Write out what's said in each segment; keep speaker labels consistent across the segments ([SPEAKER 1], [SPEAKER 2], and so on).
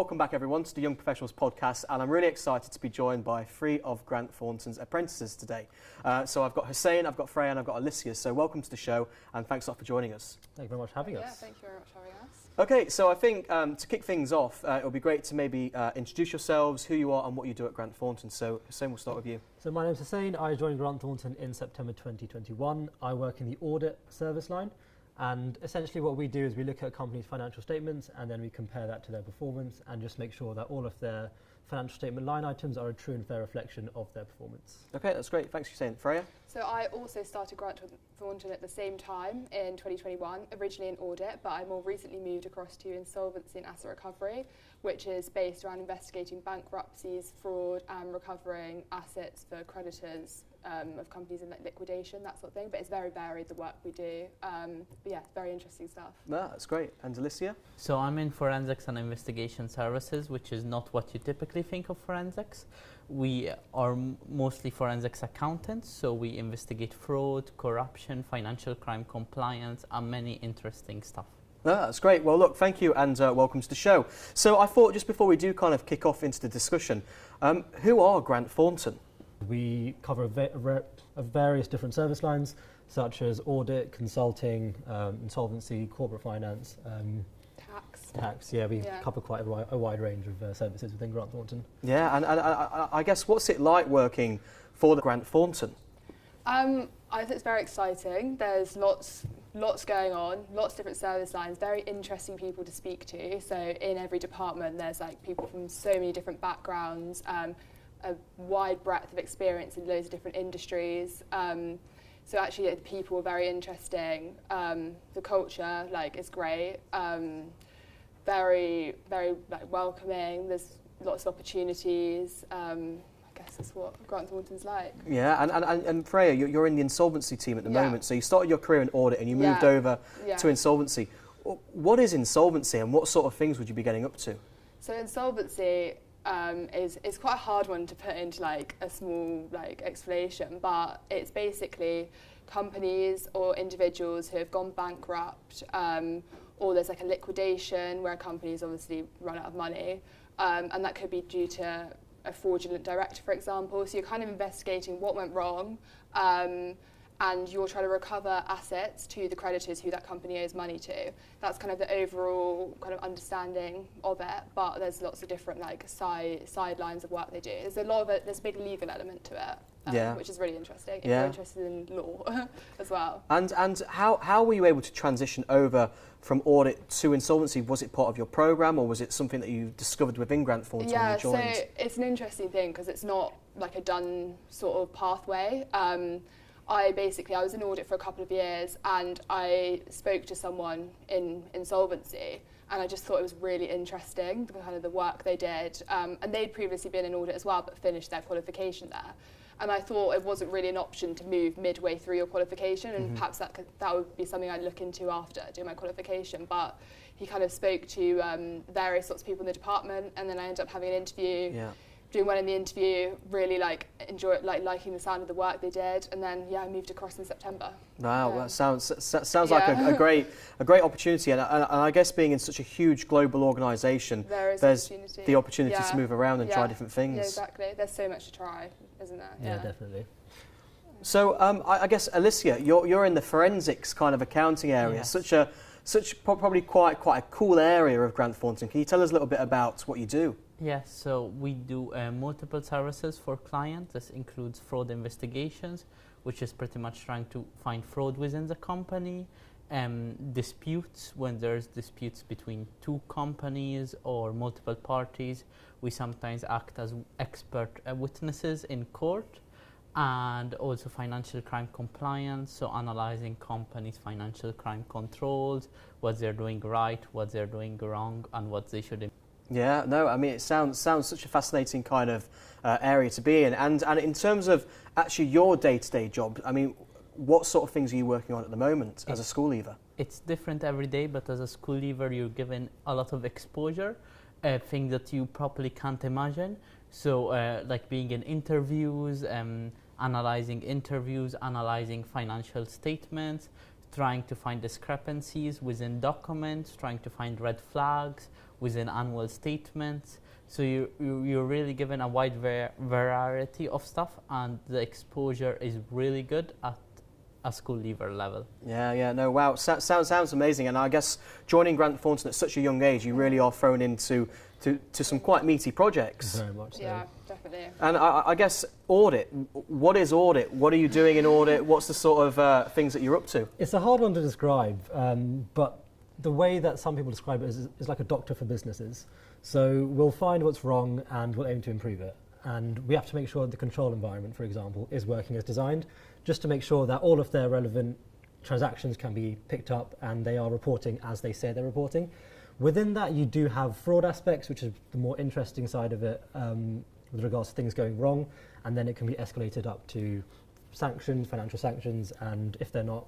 [SPEAKER 1] welcome back everyone to the Young Professionals podcast, and I'm really excited to be joined by three of Grant Thornton's apprentices today. So I've got Husayn, I've got Freya and I've got Alessia, so welcome to the show and thanks a lot for joining us.
[SPEAKER 2] Thank you very much for having us.
[SPEAKER 3] Yeah, thank you very much for having us.
[SPEAKER 1] Okay, so I think to kick things off, it would be great to maybe introduce yourselves, who you are and what you do at Grant Thornton. So Husayn, we'll start with you.
[SPEAKER 2] So my name's Husayn, I joined Grant Thornton in September 2021. I work in the audit service line. And essentially what we do is we look at companies' financial statements and then we compare that to their performance and just make sure that all of their financial statement line items are a true and fair reflection of their performance.
[SPEAKER 1] Okay, that's great. Thanks for saying. Freya?
[SPEAKER 3] So I also started Grant Thornton at the same time in 2021, originally in audit, but I more recently moved across to insolvency and asset recovery, which is based around investigating bankruptcies, fraud and recovering assets for creditors of companies in liquidation, that sort of thing. But it's very varied, the work we do. But yeah, very interesting stuff.
[SPEAKER 1] No, that's great. And Alessia?
[SPEAKER 4] So I'm in forensics and investigation services, which is not what you typically think of forensics. We are mostly forensics accountants, so we investigate fraud, corruption, financial crime compliance, and many interesting stuff.
[SPEAKER 1] No, that's great. Well, look, thank you and welcome to the show. So I thought just before we do kind of kick off into the discussion, who are Grant Thornton?
[SPEAKER 2] We cover various different service lines, such as audit, consulting, insolvency, corporate finance, tax. Yeah, we cover quite a wide range of services within Grant Thornton.
[SPEAKER 1] Yeah, and I guess what's it like working for the Grant Thornton?
[SPEAKER 3] I think it's very exciting. There's lots going on, lots of different service lines, very interesting people to speak to. So in every department, there's like people from so many different backgrounds, a wide breadth of experience in loads of different industries. So actually the people are very interesting. The culture is great. Very, very welcoming. There's lots of opportunities. I guess that's what Grant Thornton's like.
[SPEAKER 1] Yeah, and Freya, you're in the insolvency team at the moment. So you started your career in audit and you moved over to insolvency. What is insolvency and what sort of things would you be getting up to?
[SPEAKER 3] So insolvency is quite a hard one to put into a small explanation, but it's basically companies or individuals who have gone bankrupt, or there's a liquidation where a company's obviously run out of money, and that could be due to a fraudulent director, for example. So you're kind of investigating what went wrong, and you're trying to recover assets to the creditors who that company owes money to. That's kind of the overall kind of understanding of it, but there's lots of different sidelines of work they do. There's a big legal element to it, which is really interesting. If you're interested in law as well. And
[SPEAKER 1] how were you able to transition over from audit to insolvency? Was it part of your programme or was it something that you discovered within Grant Thornton when you joined?
[SPEAKER 3] So it's an interesting thing because it's not a done sort of pathway. I was in audit for a couple of years and I spoke to someone in insolvency and I just thought it was really interesting, kind of the work they did. And they'd previously been in audit as well but finished their qualification there. And I thought it wasn't really an option to move midway through your qualification and perhaps that would be something I'd look into after doing my qualification. But he kind of spoke to various sorts of people in the department and then I ended up having an interview. Yeah. Doing well in the interview, really liking the sound of the work they did, and then I moved across in September.
[SPEAKER 1] Wow, that sounds like a great opportunity, and I guess being in such a huge global organisation, there's the opportunity to move around and try different things.
[SPEAKER 3] Yeah, exactly. There's so much to try, isn't there?
[SPEAKER 2] Yeah, definitely.
[SPEAKER 1] So I guess Alessia, you're in the forensics kind of accounting area, yes. Probably quite a cool area of Grant Thornton. Can you tell us a little bit about what you do?
[SPEAKER 4] Yes, so we do multiple services for clients. This includes fraud investigations, which is pretty much trying to find fraud within the company, disputes, when there's disputes between two companies or multiple parties. We sometimes act as expert witnesses in court, and also financial crime compliance, so analyzing companies' financial crime controls, what they're doing right, what they're doing wrong, and what they should improve.
[SPEAKER 1] Yeah, no, I mean, it sounds such a fascinating kind of area to be in. And in terms of actually your day-to-day job, I mean, what sort of things are you working on at the moment as a school leaver?
[SPEAKER 4] It's different every day, but as a school leaver, you're given a lot of exposure, things that you probably can't imagine. So like being in interviews, analyzing interviews, analyzing financial statements, trying to find discrepancies within documents, trying to find red flags within annual statements. So you're really given a wide variety of stuff, and the exposure is really good at a school leaver level.
[SPEAKER 1] No, wow, sounds amazing. And I guess joining Grant Thornton at such a young age, you really are thrown into some quite meaty projects.
[SPEAKER 2] Very much so.
[SPEAKER 3] Yeah, definitely.
[SPEAKER 1] And I guess audit. What is audit? What are you doing in audit? What's the sort of things that you're up to?
[SPEAKER 2] It's a hard one to describe, but the way that some people describe it is like a doctor for businesses. So we'll find what's wrong and we'll aim to improve it. And we have to make sure the control environment, for example, is working as designed, just to make sure that all of their relevant transactions can be picked up and they are reporting as they say they're reporting. Within that, you do have fraud aspects, which is the more interesting side of it with regards to things going wrong, and then it can be escalated up to sanctions, financial sanctions, and if they're not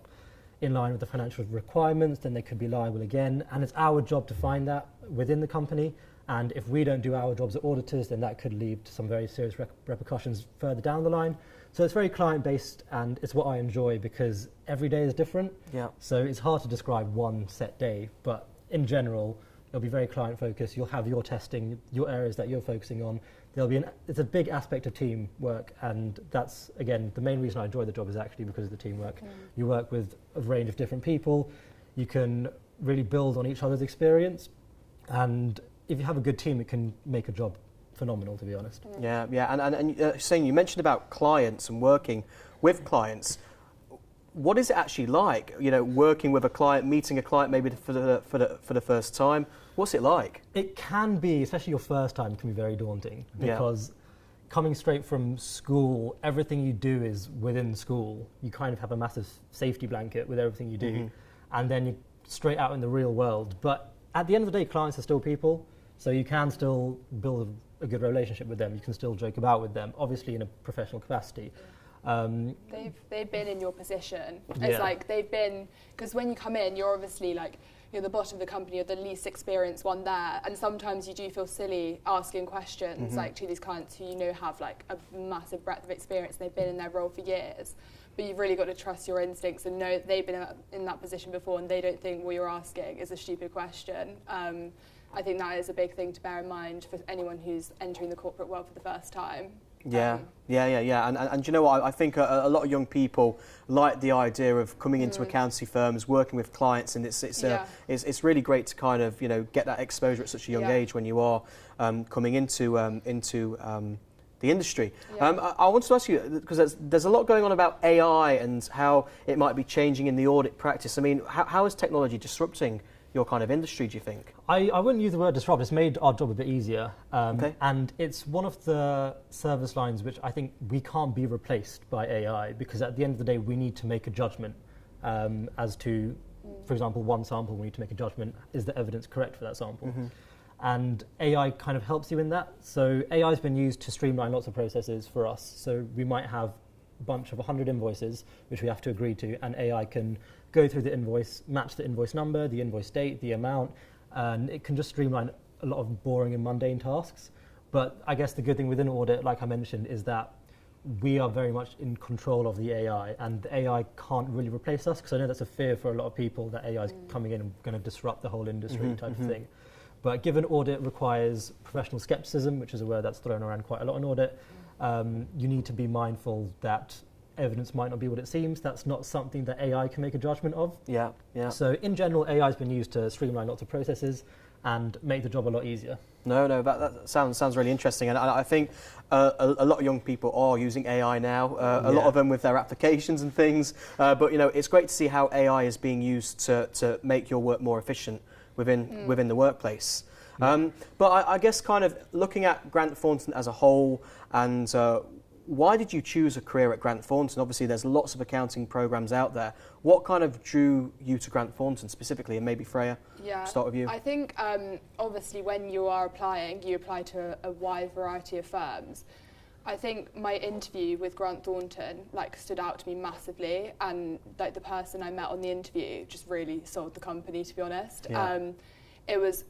[SPEAKER 2] in line with the financial requirements, then they could be liable again. And it's our job to find that within the company. And if we don't do our jobs as auditors, then that could lead to some very serious repercussions further down the line. So it's very client-based, and it's what I enjoy because every day is different.
[SPEAKER 1] Yeah.
[SPEAKER 2] So it's hard to describe one set day, but in general, it'll be very client-focused. You'll have your testing, your areas that you're focusing on. It's a big aspect of teamwork, and that's, again, the main reason I enjoy the job is actually because of the teamwork. You work with a range of different people. You can really build on each other's experience, and if you have a good team, it can make a job phenomenal, to be honest.
[SPEAKER 1] Yeah, and Husayn, you mentioned about clients and working with clients. What is it actually like, working with a client, meeting a client maybe for the first time? What's it like?
[SPEAKER 2] It can be, especially your first time, can be very daunting because coming straight from school, everything you do is within school. You kind of have a massive safety blanket with everything you do, and then you're straight out in the real world. But at the end of the day, clients are still people, so you can still build a good relationship with them. You can still joke about with them, obviously in a professional capacity.
[SPEAKER 3] They've been in your position. It's like they've been, because when you come in, you're obviously like, you're the bottom of the company, you're the least experienced one there, and sometimes you do feel silly asking questions like to these clients who have like a massive breadth of experience. They've been in their role for years, but you've really got to trust your instincts and know they've been in that position before, and they don't think what you're asking is a stupid question. I think that is a big thing to bear in mind for anyone who's entering the corporate world for the first time.
[SPEAKER 1] Yeah. And you know what? I think a lot of young people like the idea of coming into accountancy firms, working with clients, and it's really great to kind of get that exposure at such a young age when you are coming into the industry. I want to ask you, because there's a lot going on about AI and how it might be changing in the audit practice. I mean, how is technology disrupting your kind of industry, do you think?
[SPEAKER 2] I wouldn't use the word disrupt. It's made our job a bit easier. And it's one of the service lines which I think we can't be replaced by AI, because at the end of the day, we need to make a judgment as to, for example, one sample, we need to make a judgment, is the evidence correct for that sample? And AI kind of helps you in that. So AI has been used to streamline lots of processes for us. So we might have a bunch of 100 invoices, which we have to agree to, and AI can go through the invoice, match the invoice number, the invoice date, the amount, and it can just streamline a lot of boring and mundane tasks. But I guess the good thing within audit, like I mentioned, is that we are very much in control of the AI, and the AI can't really replace us, because I know that's a fear for a lot of people, that AI is coming in and going to disrupt the whole industry type of thing. But given audit requires professional skepticism, which is a word that's thrown around quite a lot in audit, you need to be mindful that evidence might not be what it seems. That's not something that AI can make a judgment of. Yeah. So in general, AI has been used to streamline lots of processes and make the job a lot easier. No,
[SPEAKER 1] that sounds really interesting, and I think a lot of young people are using AI now. A lot of them with their applications and things. But it's great to see how AI is being used to make your work more efficient within the workplace. But I guess kind of looking at Grant Thornton as a whole, and why did you choose a career at Grant Thornton? Obviously, there's lots of accounting programs out there. What kind of drew you to Grant Thornton specifically? And maybe Freya, start with you.
[SPEAKER 3] I think obviously when you are applying, you apply to a wide variety of firms. I think my interview with Grant Thornton stood out to me massively, and the person I met on the interview just really sold the company, to be honest. It was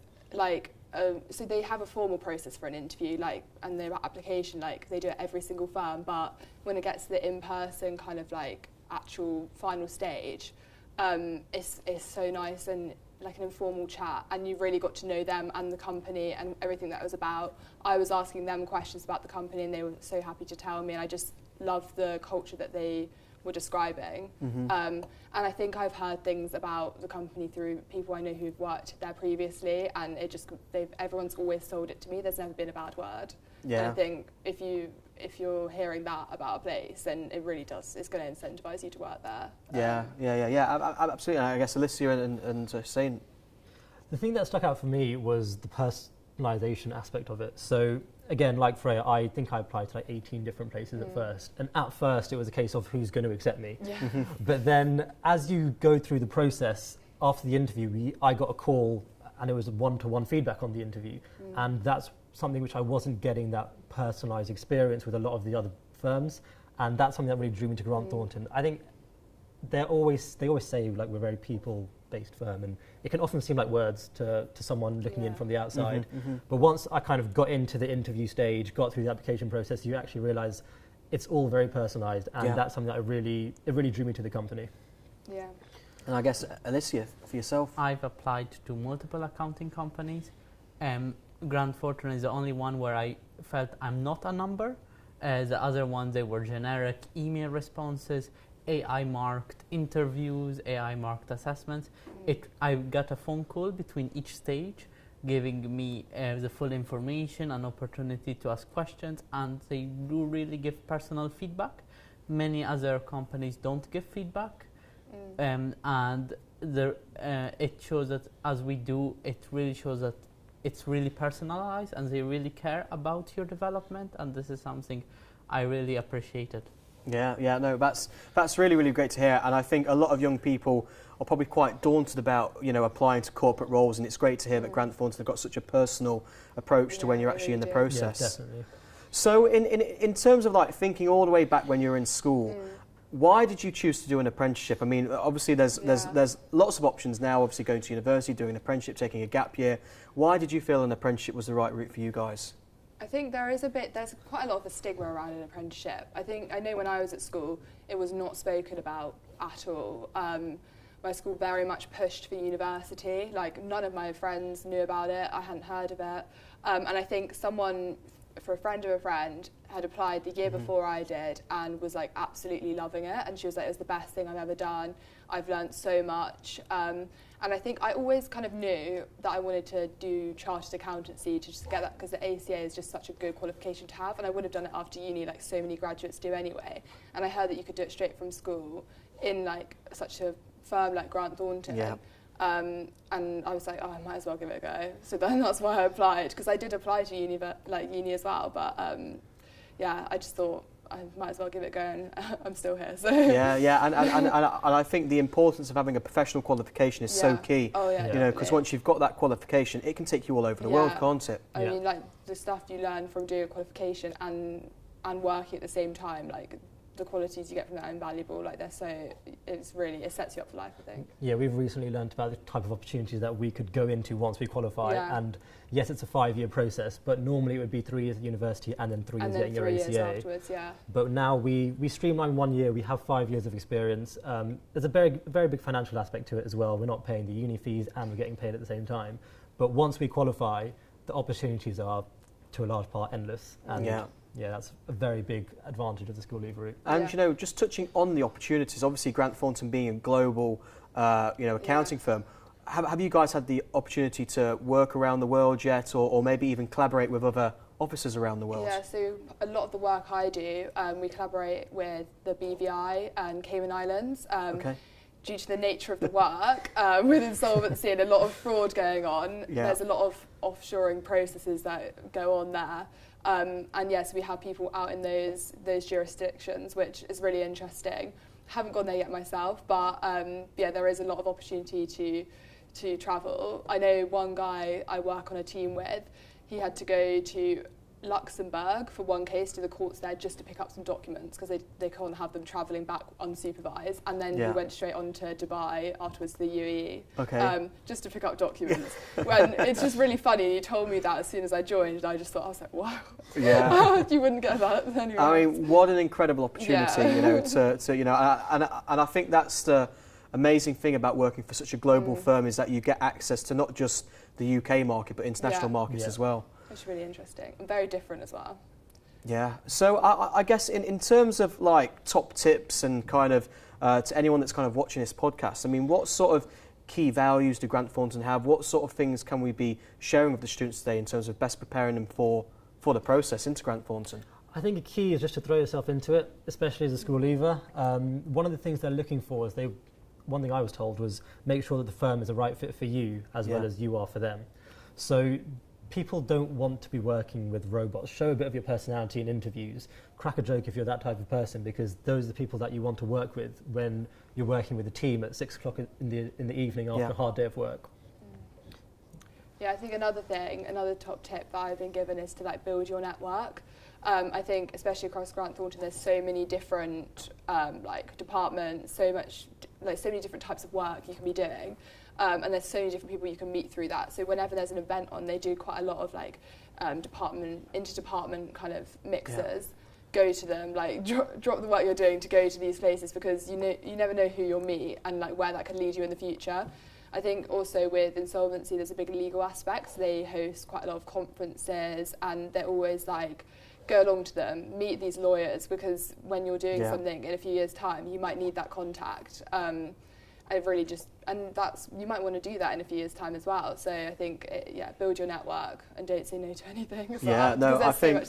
[SPEAKER 3] so they have a formal process for an interview, and their application, they do it every single firm. But when it gets to the in-person kind of actual final stage, it's so nice and like an informal chat, and you really got to know them and the company and everything that it was about. I was asking them questions about the company and they were so happy to tell me, and I just loved the culture that they were describing. And I think I've heard things about the company through people I know who've worked there previously, and everyone's always sold it to me. There's never been a bad word.
[SPEAKER 1] Yeah.
[SPEAKER 3] And I think if you're hearing that about a place, then it really does. It's going to incentivise you to work there.
[SPEAKER 1] Yeah, absolutely. I guess Alessia and Husayn.
[SPEAKER 2] The thing that stuck out for me was the personalisation aspect of it. So again, like Freya, I think I applied to like 18 different places at first. And at first it was a case of who's going to accept me.
[SPEAKER 3] Yeah.
[SPEAKER 2] But then as you go through the process, after the interview, I got a call and it was one-to-one feedback on the interview. And that's something which I wasn't getting that personalised experience with a lot of the other firms. And that's something that really drew me to Grant Thornton. I think they always say like we're a very people-based firm, and it can often seem like words to someone looking in from the outside. But once I kind of got into the interview stage, got through the application process, you actually realise it's all very personalised, and that's something that it really drew me to the company.
[SPEAKER 3] Yeah.
[SPEAKER 1] And I guess, Alessia, for yourself?
[SPEAKER 4] I've applied to multiple accounting companies. Grant Thornton is the only one where I felt I'm not a number. The other ones, they were generic email responses, AI marked interviews, AI marked assessments. I got a phone call between each stage, giving me the full information, an opportunity to ask questions, and they do really give personal feedback. Many other companies don't give feedback, and it shows that as we do, it really shows that it's really personalized and they really care about your development, and this is something I really appreciated.
[SPEAKER 1] Yeah, no, that's really, really great to hear, and I think a lot of young people are probably quite daunted about, applying to corporate roles, and it's great to hear that Grant Thornton have got such a personal approach to when you're actually in the process.
[SPEAKER 2] Yeah, definitely.
[SPEAKER 1] So in terms of like thinking all the way back when you were in school, why did you choose to do an apprenticeship? I mean, obviously there's lots of options now, obviously going to university, doing an apprenticeship, taking a gap year. Why did you feel an apprenticeship was the right route for you guys?
[SPEAKER 3] I think there's quite a lot of a stigma around an apprenticeship. I know when I was at school, it was not spoken about at all. My school very much pushed for university. Like, none of my friends knew about it. I hadn't heard of it. And I think for a friend of a friend, had applied the year before I did and was like absolutely loving it. And she was like, it was the best thing I've ever done. I've learnt so much. And I think I always kind of knew that I wanted to do chartered accountancy to just get that, because the ACA is just such a good qualification to have, and I would have done it after uni like so many graduates do anyway. And I heard that you could do it straight from school in like such a firm like Grant Thornton.
[SPEAKER 1] Yeah.
[SPEAKER 3] And I was like, I might as well give it a go. So then that's why I applied, because I did apply to uni as well, but I just thought I might as well give it a go, and I'm still here. So
[SPEAKER 1] and I think the importance of having a professional qualification is so key.
[SPEAKER 3] Oh yeah.
[SPEAKER 1] Because once you've got that qualification, it can take you all over the world, can't it?
[SPEAKER 3] I mean, like the stuff you learn from doing a qualification and working at the same time, like the qualities you get from that are invaluable. Like it sets you up for life, I think.
[SPEAKER 2] Yeah, we've recently learned about the type of opportunities that we could go into once we qualify. And yes, it's a 5-year process, but normally it would be 3 years at university and then 3 years getting your ACA.
[SPEAKER 3] 3 years afterwards,
[SPEAKER 2] But now we streamline 1 year, we have 5 years of experience. There's a very, very big financial aspect to it as well. We're not paying the uni fees and we're getting paid at the same time. But once we qualify, the opportunities are, to a large part, endless. And that's a very big advantage of the school leaver route.
[SPEAKER 1] And just touching on the opportunities, obviously Grant Thornton being a global, accounting firm, have you guys had the opportunity to work around the world yet, or maybe even collaborate with other offices around the world?
[SPEAKER 3] Yeah, so a lot of the work I do, we collaborate with the BVI and Cayman Islands. Due to the nature of the work, with insolvency and a lot of fraud going on, there's a lot of offshoring processes that go on there. And yes, we have people out in those jurisdictions, which is really interesting. Haven't gone there yet myself, but there is a lot of opportunity to travel. I know one guy I work on a team with, he had to go to Luxembourg for one case to the courts there just to pick up some documents, because they can't have them travelling back unsupervised, and then he went straight on to Dubai, afterwards to the UAE, just to pick up documents. When it's just really funny, he told me that as soon as I joined, and I was like, wow, you wouldn't get that anyway.
[SPEAKER 1] I mean, what an incredible opportunity, and I think that's the amazing thing about working for such a global firm is that you get access to not just the UK market, but international markets as well.
[SPEAKER 3] It's really interesting and very different as well.
[SPEAKER 1] Yeah. So I guess in terms of like top tips and kind of to anyone that's kind of watching this podcast, I mean, what sort of key values do Grant Thornton have? What sort of things can we be sharing with the students today in terms of best preparing them for the process into Grant Thornton?
[SPEAKER 2] I think a key is just to throw yourself into it, especially as a school leaver. One of the things they're looking for is one thing I was told was make sure that the firm is a right fit for you as well as you are for them. So people don't want to be working with robots. Show a bit of your personality in interviews. Crack a joke if you're that type of person, because those are the people that you want to work with when you're working with a team at 6 o'clock in the evening after a hard day of work.
[SPEAKER 3] Yeah, I think another top tip that I've been given is to like build your network. I think especially across Grant Thornton, there's so many different like departments, so many different types of work you can be doing. And there's so many different people you can meet through that. So whenever there's an event on, they do quite a lot of like interdepartment kind of mixers. Go to them, like drop the work you're doing to go to these places, because you never know who you'll meet and like where that could lead you in the future. I think also with insolvency, there's a big legal aspect. So they host quite a lot of conferences, and they're always like, go along to them, meet these lawyers, because when you're doing something in a few years' time, you might need that contact. You might want to do that in a few years' time as well. So I think, build your network and don't say no to anything. I think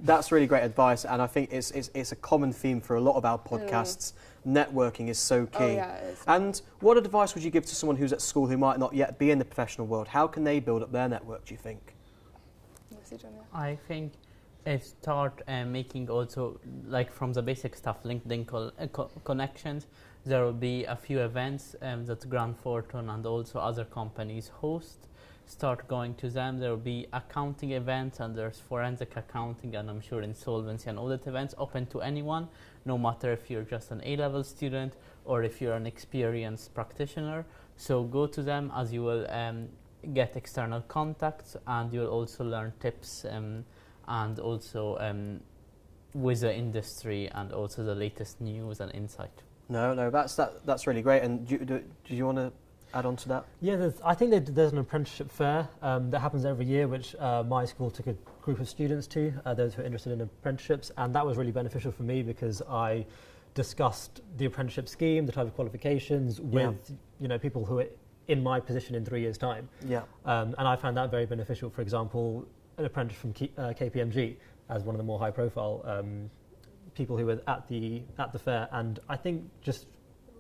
[SPEAKER 1] that's really great advice, and I think it's a common theme for a lot of our podcasts. Networking is so key.
[SPEAKER 3] Oh, yeah, it is.
[SPEAKER 1] And what advice would you give to someone who's at school who might not yet be in the professional world? How can they build up their network, do you think?
[SPEAKER 4] I think start making also, like from the basic stuff, LinkedIn connections. There will be a few events that Grant Thornton and also other companies host. Start going to them. There will be accounting events, and there's forensic accounting, and I'm sure insolvency and audit events open to anyone, no matter if you're just an A-level student or if you're an experienced practitioner. So go to them, as you will get external contacts, and you'll also learn tips and also with the industry and also the latest news and insight.
[SPEAKER 1] No, that's really great. And do you want to add on to that?
[SPEAKER 2] Yeah, I think there's an apprenticeship fair that happens every year, which my school took a group of students to, those who are interested in apprenticeships, and that was really beneficial for me because I discussed the apprenticeship scheme, the type of qualifications with people who are in my position in 3 years' time. Yeah. And I found that very beneficial. For example, an apprentice from KPMG as one of the more high-profile people who were at the fair, and I think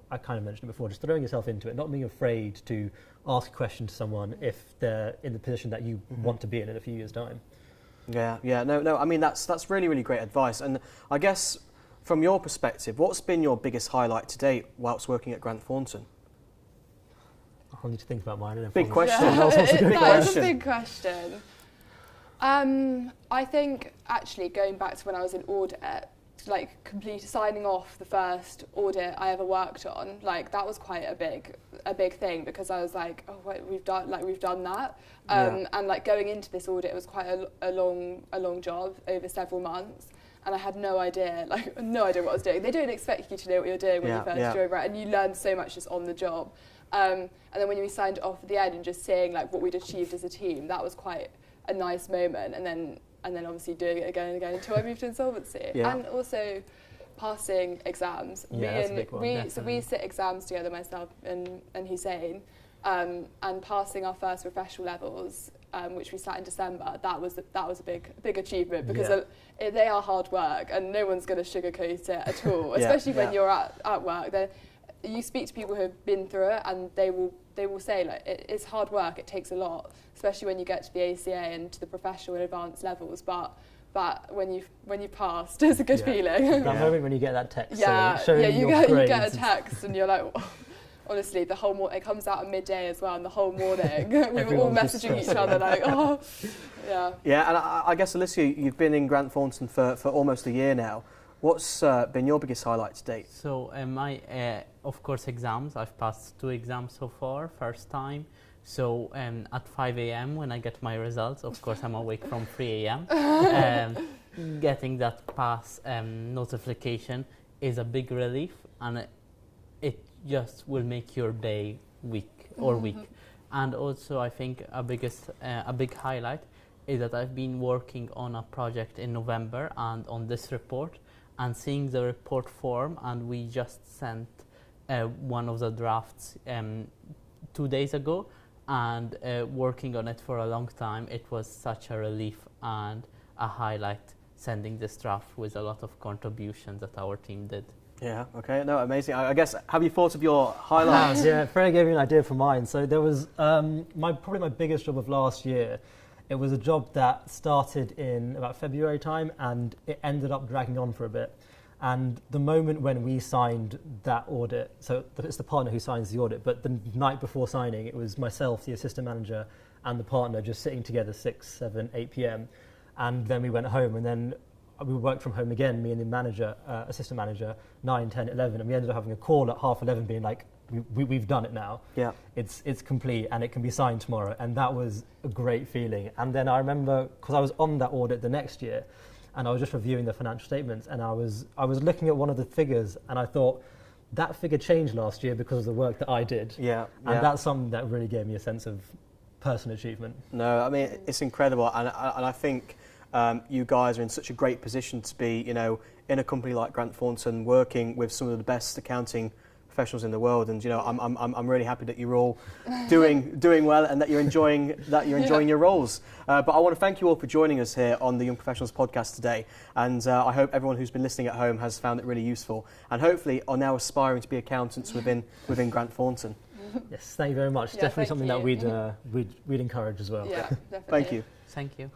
[SPEAKER 2] I kind of mentioned it before, just throwing yourself into it, not being afraid to ask a question to someone if they're in the position that you want to be in a few years' time.
[SPEAKER 1] No. I mean, that's really, really great advice. And I guess from your perspective, what's been your biggest highlight to date whilst working at Grant Thornton?
[SPEAKER 2] I'll need to think about mine.
[SPEAKER 1] Big question.
[SPEAKER 3] That is a big question. I think actually going back to when I was in audit, like signing off the first audit I ever worked on, like that was quite a big thing, because I was like, oh wait, we've done that, and like going into this audit, it was quite a long job over several months, and I had no idea what I was doing. They don't expect you to know what you're doing when you first join, right? And you learn so much just on the job, and then when we signed off at the end and just seeing like what we'd achieved as a team, that was quite a nice moment. And then obviously doing it again and again until I moved to insolvency. And also passing exams.
[SPEAKER 2] That's a big one,
[SPEAKER 3] so we sit exams together, myself and Husayn, and passing our first professional levels, which we sat in December. That was a big achievement, because they are hard work, and no one's going to sugarcoat it at all. Especially when you're at work. You speak to people who have been through it, and they will say like it's hard work. It takes a lot, especially when you get to the ACA and to the professional and advanced levels. But when you've passed, it's a good feeling.
[SPEAKER 2] That moment when you get that text.
[SPEAKER 3] You get a text, and you're like, honestly, the whole it comes out at midday as well, and the whole morning we were all messaging each other like, oh, yeah.
[SPEAKER 1] Yeah, and I guess Alessia, you've been in Grant Thornton for almost a year now. What's been your biggest highlight to date?
[SPEAKER 4] So my, of course, exams. I've passed 2 exams so far, first time. So at 5 a.m. when I get my results, of course, I'm awake from 3 a.m. Getting that pass notification is a big relief, and it just will make your day week or week. And also I think a big highlight is that I've been working on a project in November and on this report, and seeing the report form, and we just sent one of the drafts 2 days ago, and working on it for a long time. It was such a relief and a highlight sending this draft with a lot of contributions that our team did.
[SPEAKER 1] Yeah, okay, no, amazing. I guess, have you thought of your highlights?
[SPEAKER 2] Yeah, Freya gave me an idea for mine. So there was probably my biggest job of last year. It was a job that started in about February time, and it ended up dragging on for a bit. And the moment when we signed that audit, so it's the partner who signs the audit, but the night before signing, it was myself, the assistant manager, and the partner just sitting together 6, 7, 8 p.m. And then we went home, and then we worked from home again, me and the manager, assistant manager, 9, 10, 11, and we ended up having a call at 11:30 being like, we've done it now. Yeah. It's complete and it can be signed tomorrow. And that was a great feeling. And then I remember, because I was on that audit the next year, and I was just reviewing the financial statements, and I was looking at one of the figures, and I thought, that figure changed last year because of the work that I did. Yeah. And that's something that really gave me a sense of personal achievement.
[SPEAKER 1] No, I mean, it's incredible. And I think you guys are in such a great position to be, you know, in a company like Grant Thornton, working with some of the best accounting professionals in the world, and you know, I'm really happy that you're all doing well and that you're enjoying your roles. But I want to thank you all for joining us here on the Young Professionals podcast today, and I hope everyone who's been listening at home has found it really useful, and hopefully are now aspiring to be accountants within Grant Thornton.
[SPEAKER 2] Yes, thank you very much.
[SPEAKER 3] Yeah,
[SPEAKER 2] definitely something that we'd encourage as well.
[SPEAKER 3] Yeah, definitely.
[SPEAKER 1] Thank you.
[SPEAKER 4] Thank you.